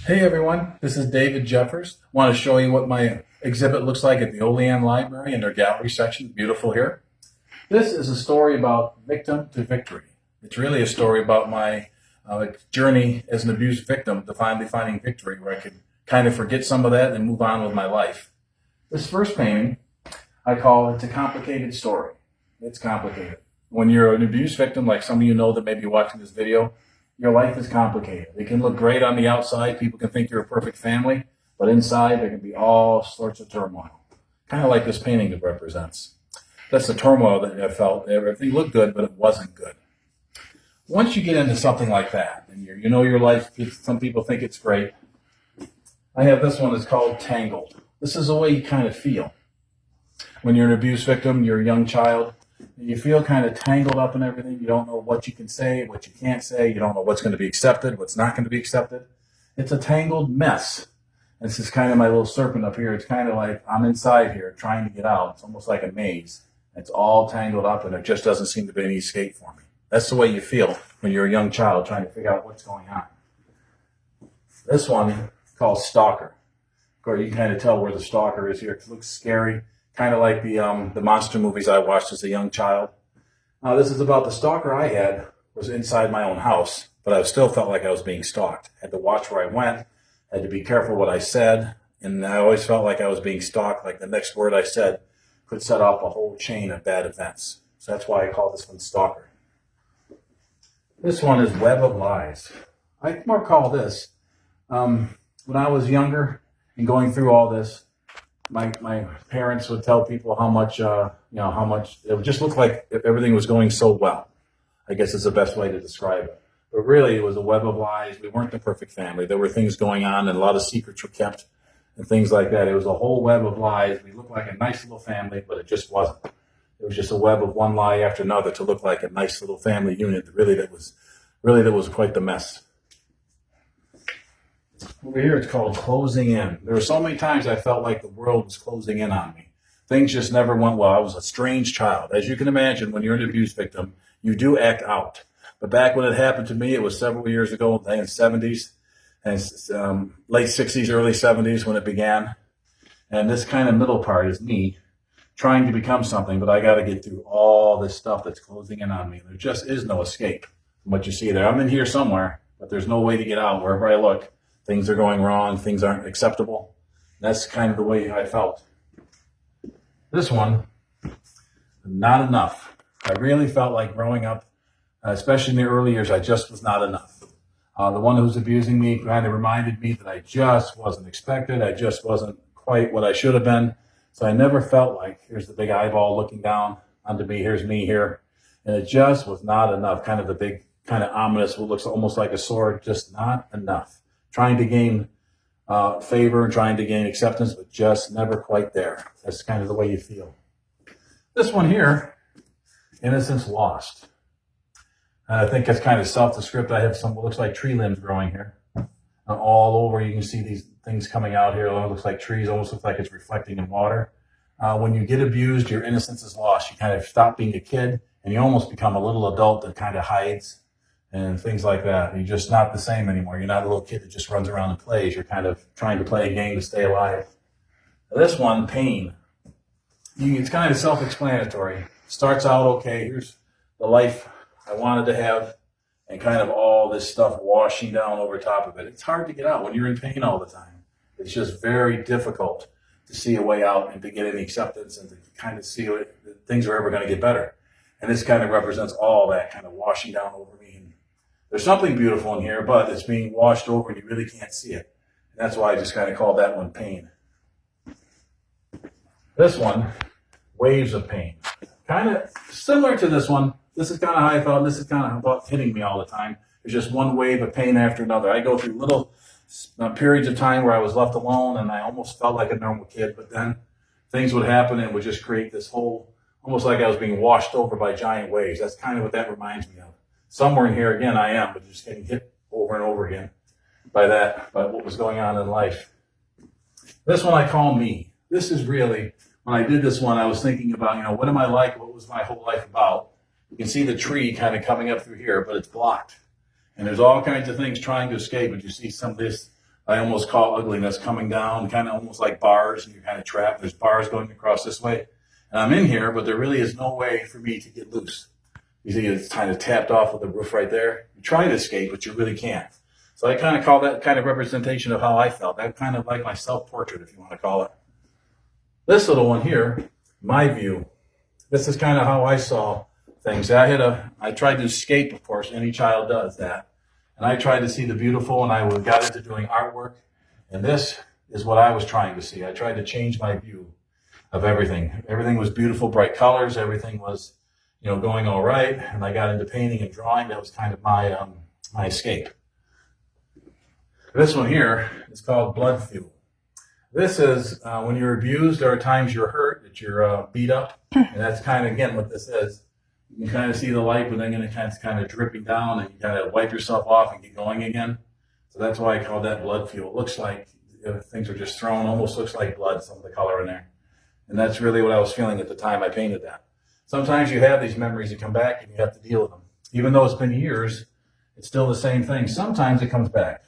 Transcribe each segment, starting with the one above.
Hey everyone, this is David Jeffers. I want to show you what my exhibit looks like at the Olean Library in their gallery section. Beautiful here. This is a story about victim to victory. It's really a story about my journey as an abused victim to finally finding victory, where I could kind of forget some of that and move on with my life. This first painting, I call It's a Complicated Story. It's complicated. When you're an abused victim, like some of you know that may be watching this video, your life is complicated. It can look great on the outside. People can think you're a perfect family, but inside there can be all sorts of turmoil. Kind of like this painting it represents. That's the turmoil that I felt. Everything looked good, but it wasn't good. Once you get into something like that, and you know your life, some people think it's great. I have this one that's called Tangled. This is the way you kind of feel. When you're an abuse victim, you're a young child, and you feel kind of tangled up in everything. You don't know what you can say, what you can't say. You don't know what's going to be accepted, what's not going to be accepted. It's a tangled mess. This is kind of my little serpent up here. It's kind of like I'm inside here trying to get out. It's almost like a maze. It's all tangled up, and there just doesn't seem to be any escape for me. That's the way you feel when you're a young child trying to figure out what's going on. This one is called Stalker. Of course, you can kind of tell where the stalker is here. It looks scary, kind of like the monster movies I watched as a young child. This is about the stalker I had was inside my own house, but I still felt like I was being stalked. I had to watch where I went, I had to be careful what I said, and I always felt like I was being stalked, like the next word I said could set off a whole chain of bad events. So that's why I call this one Stalker. This one is Web of Lies. I more call this, when I was younger and going through all this, my parents would tell people how much it would just look like if everything was going so well. I guess is the best way to describe it. But really, it was a web of lies. We weren't the perfect family. There were things going on, and a lot of secrets were kept, and things like that. It was a whole web of lies. We looked like a nice little family, but it just wasn't. It was just a web of one lie after another to look like a nice little family unit. That was quite the mess. Over here, it's called Closing In. There were so many times I felt like the world was closing in on me. Things just never went well. I was a strange child. As you can imagine, when you're an abuse victim, you do act out. But back when it happened to me, it was several years ago, in the 70s, and late 60s, early 70s when it began. And this kind of middle part is me trying to become something, but I got to get through all this stuff that's closing in on me. There just is no escape from what you see there. I'm in here somewhere, but there's no way to get out. Wherever I look, things are going wrong. Things aren't acceptable. That's kind of the way I felt. This one, not enough. I really felt like growing up, especially in the early years, I just was not enough. The one who was abusing me kind of reminded me that I just wasn't expected. I just wasn't quite what I should have been. So I never felt like, here's the big eyeball looking down onto me, here's me here. And it just was not enough. Kind of the big, kind of ominous, what looks almost like a sword, just not enough. Trying to gain favor, trying to gain acceptance, but just never quite there. That's kind of the way you feel. This one here, Innocence Lost. I think it's kind of self-descriptive. I have some what looks like tree limbs growing here. All over, you can see these things coming out here. It looks like trees, almost looks like it's reflecting in water. When you get abused, your innocence is lost. You kind of stop being a kid, and you almost become a little adult that kind of hides and things like that. You're just not the same anymore. You're not a little kid that just runs around and plays. You're kind of trying to play a game to stay alive. This one, Pain. It's kind of self-explanatory. Starts out okay. Here's the life I wanted to have, and kind of all this stuff washing down over top of it. It's hard to get out when you're in pain all the time. It's just very difficult to see a way out and to get any acceptance and to kind of see that things are ever going to get better. And this kind of represents all that kind of washing down over me. And there's something beautiful in here, but it's being washed over and you really can't see it. And that's why I just kind of call that one Pain. This one, Waves of Pain. Kind of similar to this one. This is kind of how I felt. This is kind of about hitting me all the time. There's just one wave of pain after another. I go through little periods of time where I was left alone and I almost felt like a normal kid, but then things would happen and would just create this whole, almost like I was being washed over by giant waves. That's kind of what that reminds me of. Somewhere in here, again, I am, but just getting hit over and over again by what was going on in life. This one I call Me. This is really, when I did this one, I was thinking about, what am I like? What was my whole life about? You can see the tree kind of coming up through here, but it's blocked. And there's all kinds of things trying to escape. And you see some of this I almost call ugliness coming down, kind of almost like bars, and you're kind of trapped. There's bars going across this way. And I'm in here, but there really is no way for me to get loose. You see it's kind of tapped off with the roof right there. You try to escape, but you really can't. So I kind of call that kind of representation of how I felt. That kind of like my self-portrait, if you want to call it. This little one here, my view, this is kind of how I saw things. I tried to escape, of course. Any child does that. And I tried to see the beautiful, and I got into doing artwork. And this is what I was trying to see. I tried to change my view of everything. Everything was beautiful, bright colors. Everything was, going all right. And I got into painting and drawing. That was kind of my escape. This one here is called Blood Fuel. This is when you're abused, there are times you're hurt, that you're beat up. And that's kind of, again, what this is. You can kind of see the light, but then it kind of dripping down, and you kind of wipe yourself off and get going again. So that's why I call that blood fuel. It looks like things are just thrown, almost looks like blood, some of the color in there. And that's really what I was feeling at the time I painted that. Sometimes you have these memories that come back and you have to deal with them. Even though it's been years, it's still the same thing. Sometimes it comes back.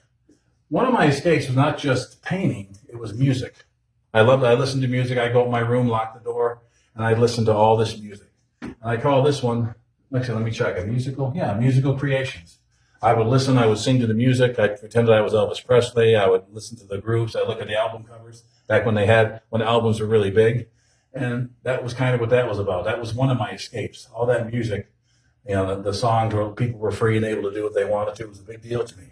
One of my escapes was not just painting, it was music. I listened to music. I go up in my room, lock the door, and I listen to all this music. And I call this one, actually, let me check, a musical? Yeah, musical creations. I would listen, I would sing to the music. I pretended I was Elvis Presley. I would listen to the groups. I look at the album covers back when the albums were really big. And that was kind of what that was about. That was one of my escapes. All that music, the songs where people were free and able to do what they wanted to was a big deal to me.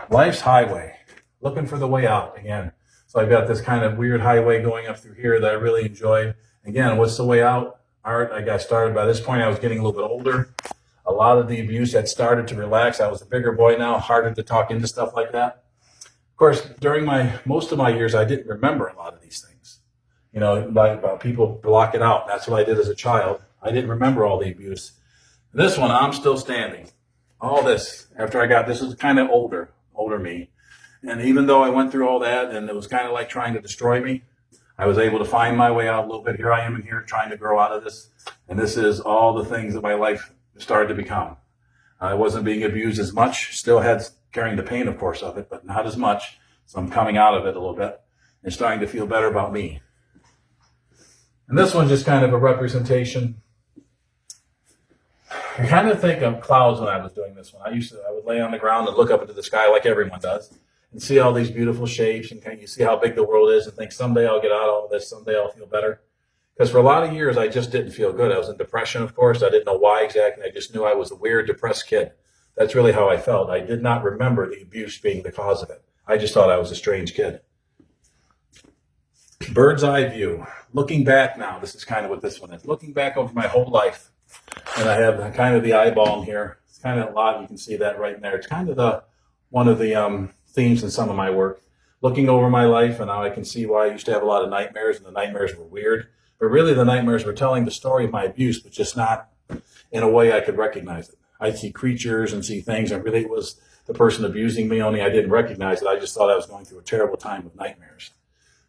Life's highway, looking for the way out again. So I've got this kind of weird highway going up through here that I really enjoyed. Again, what's the way out? Art, I got started. By this point, I was getting a little bit older. A lot of the abuse had started to relax. I was a bigger boy now, harder to talk into stuff like that. Of course, during most of my years, I didn't remember a lot of these things. Like people block it out. That's what I did as a child. I didn't remember all the abuse. This one, I'm still standing. All this, this was kind of older me. And even though I went through all that and it was kind of like trying to destroy me, I was able to find my way out a little bit. Here I am in here trying to grow out of this. And this is all the things that my life started to become. I wasn't being abused as much, still had carrying the pain, of course, of it, but not as much. So I'm coming out of it a little bit and starting to feel better about me. And this one's just kind of a representation. I kind of think of clouds when I was doing this one. I would lay on the ground and look up into the sky like everyone does and see all these beautiful shapes, and you see how big the world is and think someday I'll get out of all this, someday I'll feel better. Because for a lot of years, I just didn't feel good. I was in depression, of course. I didn't know why exactly. I just knew I was a weird, depressed kid. That's really how I felt. I did not remember the abuse being the cause of it. I just thought I was a strange kid. Bird's eye view. Looking back now, this is kind of what this one is. Looking back over my whole life. And I have kind of the eyeball in here. It's kind of a lot. You can see that right in there. It's kind of one of the themes in some of my work. Looking over my life, and now I can see why I used to have a lot of nightmares, and the nightmares were weird. But really, the nightmares were telling the story of my abuse, but just not in a way I could recognize it. I'd see creatures and see things, and really it was the person abusing me, only I didn't recognize it. I just thought I was going through a terrible time of nightmares.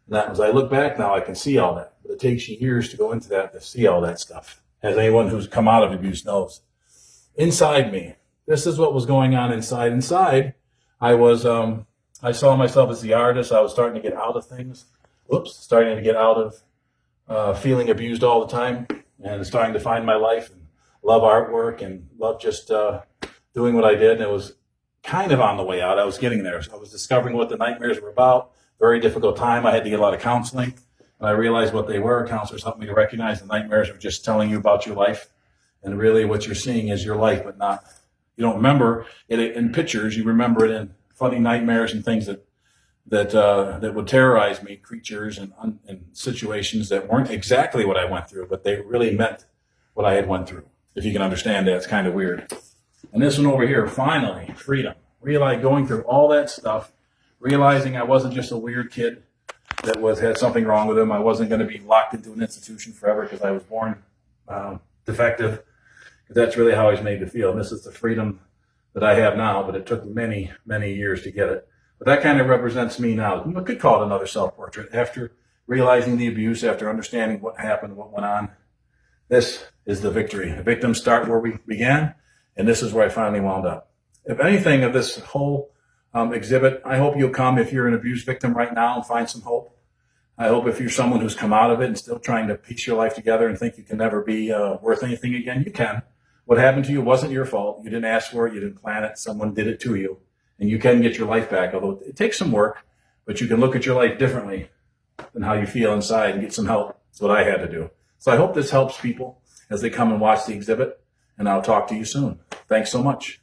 And that, as I look back now, I can see all that. But it takes you years to go into that, to see all that stuff, as anyone who's come out of abuse knows. Inside me, this is what was going on inside. Inside, I saw myself as the artist. I was starting to get out of things. Starting to get out of feeling abused all the time, and starting to find my life and love artwork and love just doing what I did. And it was kind of on the way out. I was getting there. So I was discovering what the nightmares were about. Very difficult time. I had to get a lot of counseling. And I realized what they were. Counselors helped me to recognize the nightmares are just telling you about your life. And really what you're seeing is your life, but not, you don't remember it in pictures. You remember it in funny nightmares and things that would terrorize me, creatures and situations that weren't exactly what I went through, but they really meant what I had went through. If you can understand that, it's kind of weird. And this one over here, finally, freedom. Realize going through all that stuff, realizing I wasn't just a weird kid that had something wrong with him. I wasn't going to be locked into an institution forever because I was born defective. That's really how I was made to feel. And this is the freedom that I have now, but it took many, many years to get it. But that kind of represents me now. You could call it another self-portrait. After realizing the abuse, after understanding what happened, what went on, this is the victory. The victims start where we began, and this is where I finally wound up. If anything of this whole exhibit. I hope you'll come if you're an abuse victim right now and find some hope. I hope if you're someone who's come out of it and still trying to piece your life together and think you can never be worth anything again, you can. What happened to you wasn't your fault. You didn't ask for it. You didn't plan it. Someone did it to you. And you can get your life back, although it takes some work, but you can look at your life differently than how you feel inside and get some help. That's what I had to do. So I hope this helps people as they come and watch the exhibit, and I'll talk to you soon. Thanks so much.